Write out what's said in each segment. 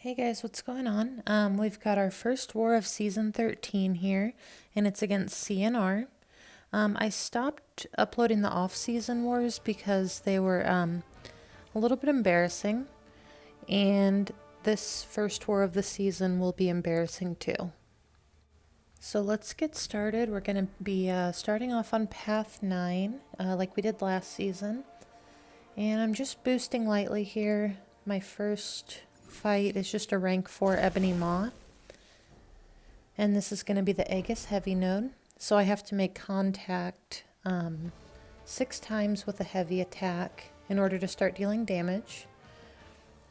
Hey guys, what's going on? We've got our first war of season 13 here, and it's against CNR. I stopped uploading the off-season wars because they were a little bit embarrassing, and this first war of the season will be embarrassing too. So let's get started. We're going to be starting off on path 9, like we did last season. And I'm just boosting lightly here. My first fight is just a rank 4 Ebony Maw. And this is going to be the Aegis Heavy node. So I have to make contact 6 times with a heavy attack in order to start dealing damage.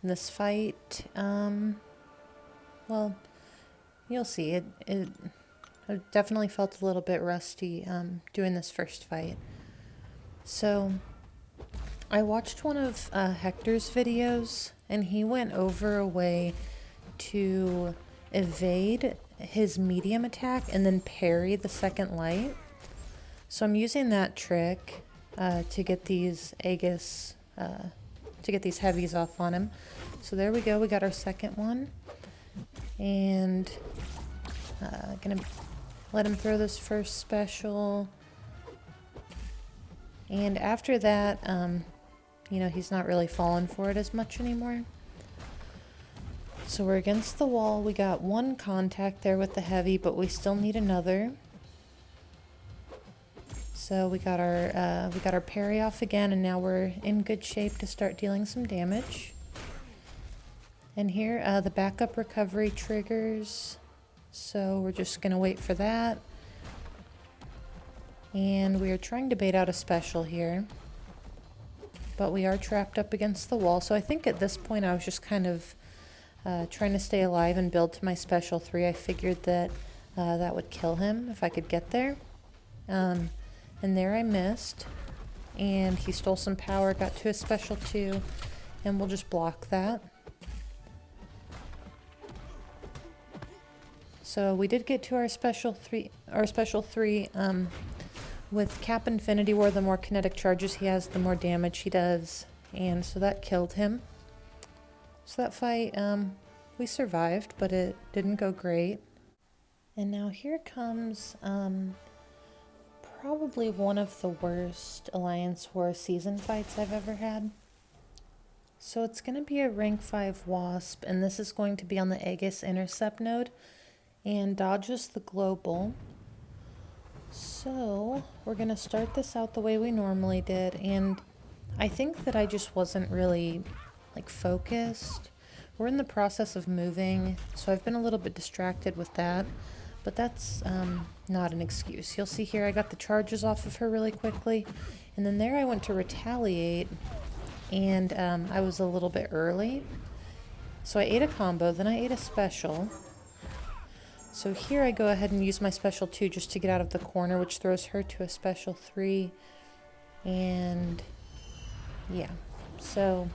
In this fight, well, you'll see. I definitely felt a little bit rusty doing this first fight. So I watched one of Hector's videos, and he went over a way to evade his medium attack and then parry the second light. So I'm using that trick to get these Aegis, to get these heavies off on him. So there we go, we got our second one. And gonna let him throw this first special. And after that, you know, he's not really falling for it as much anymore. So we're against the wall. We got one contact there with the heavy, but we still need another. So we got our parry off again, and now we're in good shape to start dealing some damage. And here, the backup recovery triggers. So we're just gonna wait for that. And we are trying to bait out a special here. But we are trapped up against the wall. So I think at this point I was just kind of trying to stay alive and build to my special 3. I figured that that would kill him if I could get there. And there I missed. And he stole some power, got to a special 2. And we'll just block that. So we did get to our special 3. With Cap Infinity War, the more kinetic charges he has, the more damage he does. And so that killed him. So that fight, we survived, but it didn't go great. And now here comes probably one of the worst Alliance War season fights I've ever had. So it's going to be a rank 5 Wasp, and this is going to be on the Aegis Intercept node, and dodges the global. So we're going to start this out the way we normally did, and I think that I just wasn't really focused. We're in the process of moving, so I've been a little bit distracted with that, but that's not an excuse. You'll see here I got the charges off of her really quickly, and then there I went to retaliate, and I was a little bit early. So I ate a combo, then I ate a special. So here I go ahead and use my special 2 just to get out of the corner, which throws her to a special 3. And yeah, so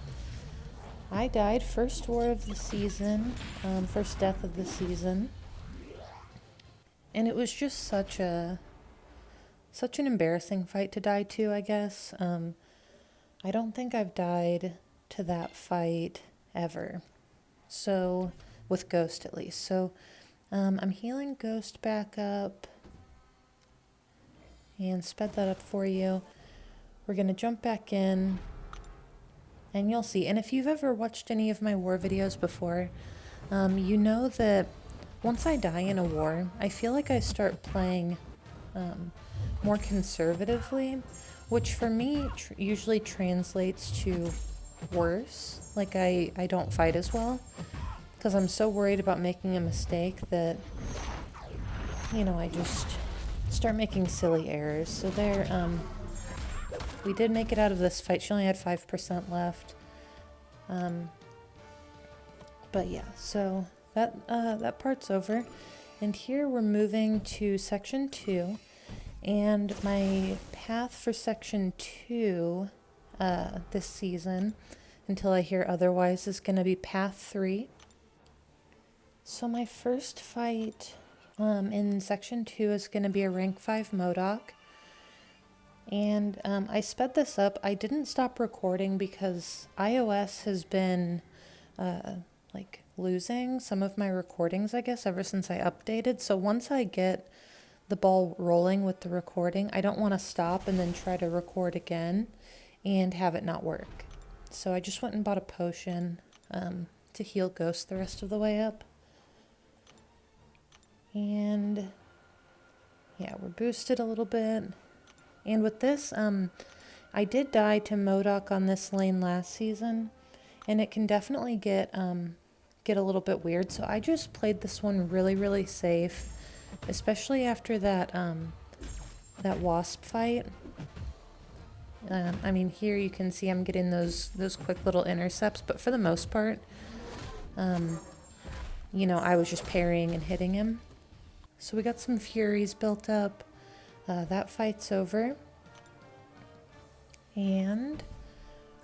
I died first war of the season, first death of the season. And it was just such an embarrassing fight to die to, I guess. I don't think I've died to that fight ever. So, with Ghost at least. So I'm healing Ghost back up and sped that up for you. We're going to jump back in and you'll see. And if you've ever watched any of my war videos before, you know that once I die in a war, I feel like I start playing more conservatively, which for me usually translates to worse. Like I don't fight as well. Because I'm so worried about making a mistake that, you know, I just start making silly errors. So there, we did make it out of this fight. She only had 5% left. But yeah, so that part's over. And here we're moving to section 2. And my path for section 2 this season, until I hear otherwise, is going to be path 3. So my first fight in section 2 is going to be a rank 5 MCoC. And I sped this up. I didn't stop recording because iOS has been losing some of my recordings, I guess, ever since I updated. So once I get the ball rolling with the recording, I don't want to stop and then try to record again and have it not work. So I just went and bought a potion to heal Ghost the rest of the way up. And yeah, we're boosted a little bit. And with this, I did die to MCoC on this lane last season, and it can definitely get a little bit weird. So I just played this one really, really safe, especially after that that wasp fight. I mean, here you can see I'm getting those quick little intercepts, but for the most part, you know, I was just parrying and hitting him. So we got some Furies built up. That fight's over. And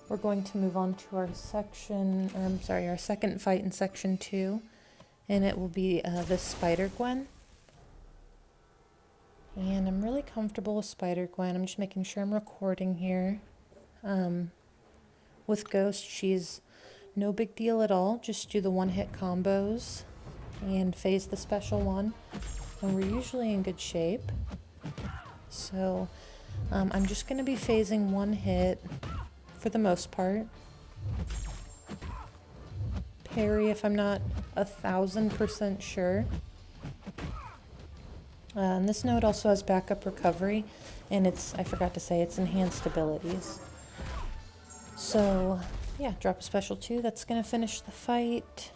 we're going to move on to our section, or I'm sorry, our second fight in section 2. And it will be this Spider Gwen. And I'm really comfortable with Spider Gwen. I'm just making sure I'm recording here. With Ghost, she's no big deal at all. Just do the one-hit combos and phase the special one. And we're usually in good shape. So I'm just going to be phasing one hit for the most part. Parry if I'm not 1,000% sure. And this node also has backup recovery, and I forgot to say, it's enhanced abilities. So yeah, drop a special 2. That's going to finish the fight.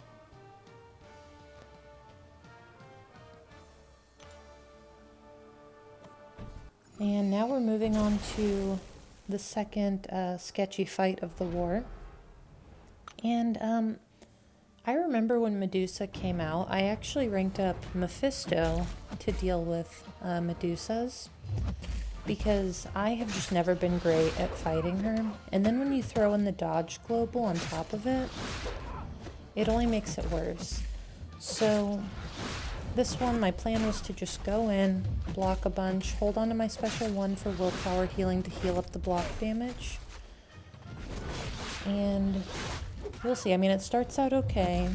And now we're moving on to the second sketchy fight of the war. And I remember when Medusa came out, I actually ranked up Mephisto to deal with Medusas, because I have just never been great at fighting her. And then when you throw in the dodge global on top of it, it only makes it worse. So this one, my plan was to just go in, block a bunch, hold on to my special 1 for willpower healing to heal up the block damage. And we'll see. I mean, it starts out okay.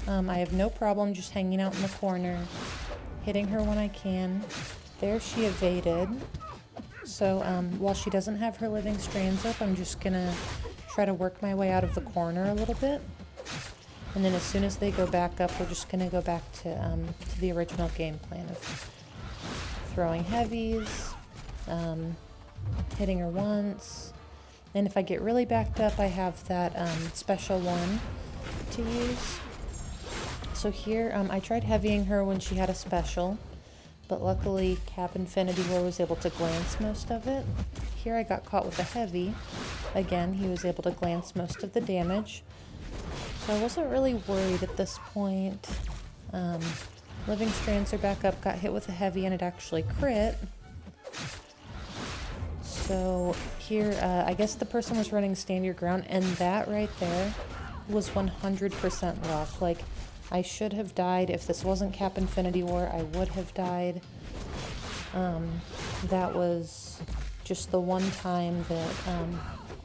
I have no problem just hanging out in the corner, hitting her when I can. There, she evaded. So while she doesn't have her living strands up, I'm just gonna try to work my way out of the corner a little bit. And then as soon as they go back up, we're just gonna go back to the original game plan of throwing heavies, hitting her once. And if I get really backed up, I have that special 1 to use. So here, I tried heavying her when she had a special, but luckily Cap Infinity War was able to glance most of it. Here I got caught with a heavy. Again, he was able to glance most of the damage. So I wasn't really worried at this point. Living strands are back up, got hit with a heavy, and it actually crit. So here, I guess the person was running stand your ground, and that right there was 100% luck. Like, I should have died. If this wasn't Cap Infinity War, I would have died. That was just the one time that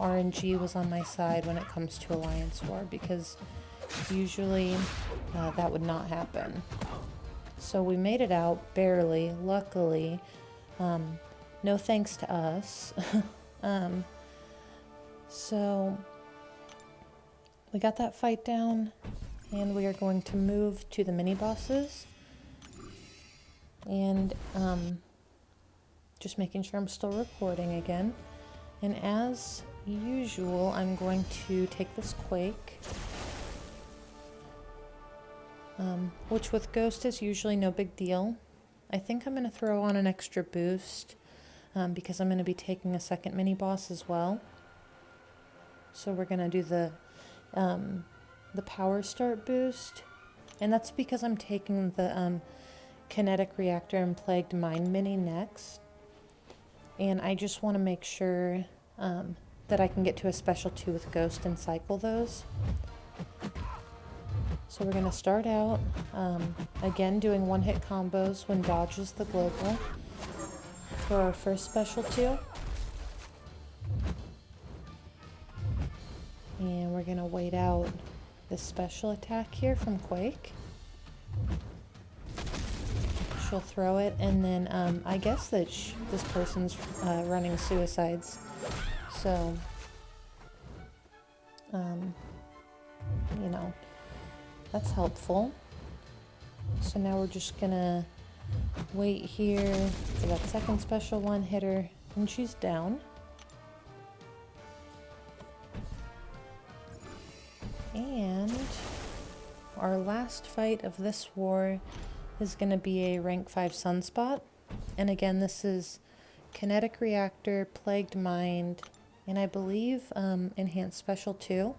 RNG was on my side when it comes to Alliance War, because usually that would not happen. So we made it out, barely, luckily. No thanks to us. So we got that fight down, and we are going to move to the mini bosses. And just making sure I'm still recording again. And as usual, I'm going to take this Quake, which with Ghost is usually no big deal. I think I'm going to throw on an extra boost because I'm going to be taking a second mini boss as well. So we're going to do the power start boost, and that's because I'm taking the kinetic reactor and plagued mine mini next. And I just want to make sure that I can get to a special 2 with Ghost and cycle those. So we're going to start out, again, doing one-hit combos when dodges the global for our first special 2. And we're going to wait out this special attack here from Quake. She'll throw it, and then I guess that this person's running suicides. So, you know, that's helpful. So now we're just gonna wait here for that second special one, hit her, and she's down. And our last fight of this war is going to be a rank 5 Sunspot. And again, this is Kinetic Reactor, Plagued Mind, and I believe Enhanced Special 2.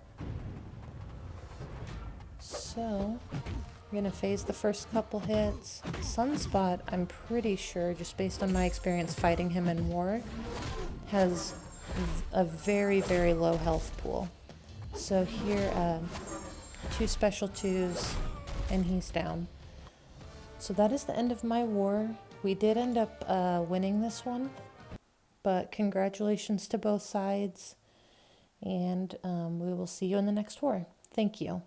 So we're going to phase the first couple hits. Sunspot, I'm pretty sure, just based on my experience fighting him in war, has a very, very low health pool. So here, 2 special 2s, and he's down. So that is the end of my war. We did end up winning this one, but congratulations to both sides, and we will see you in the next war. Thank you.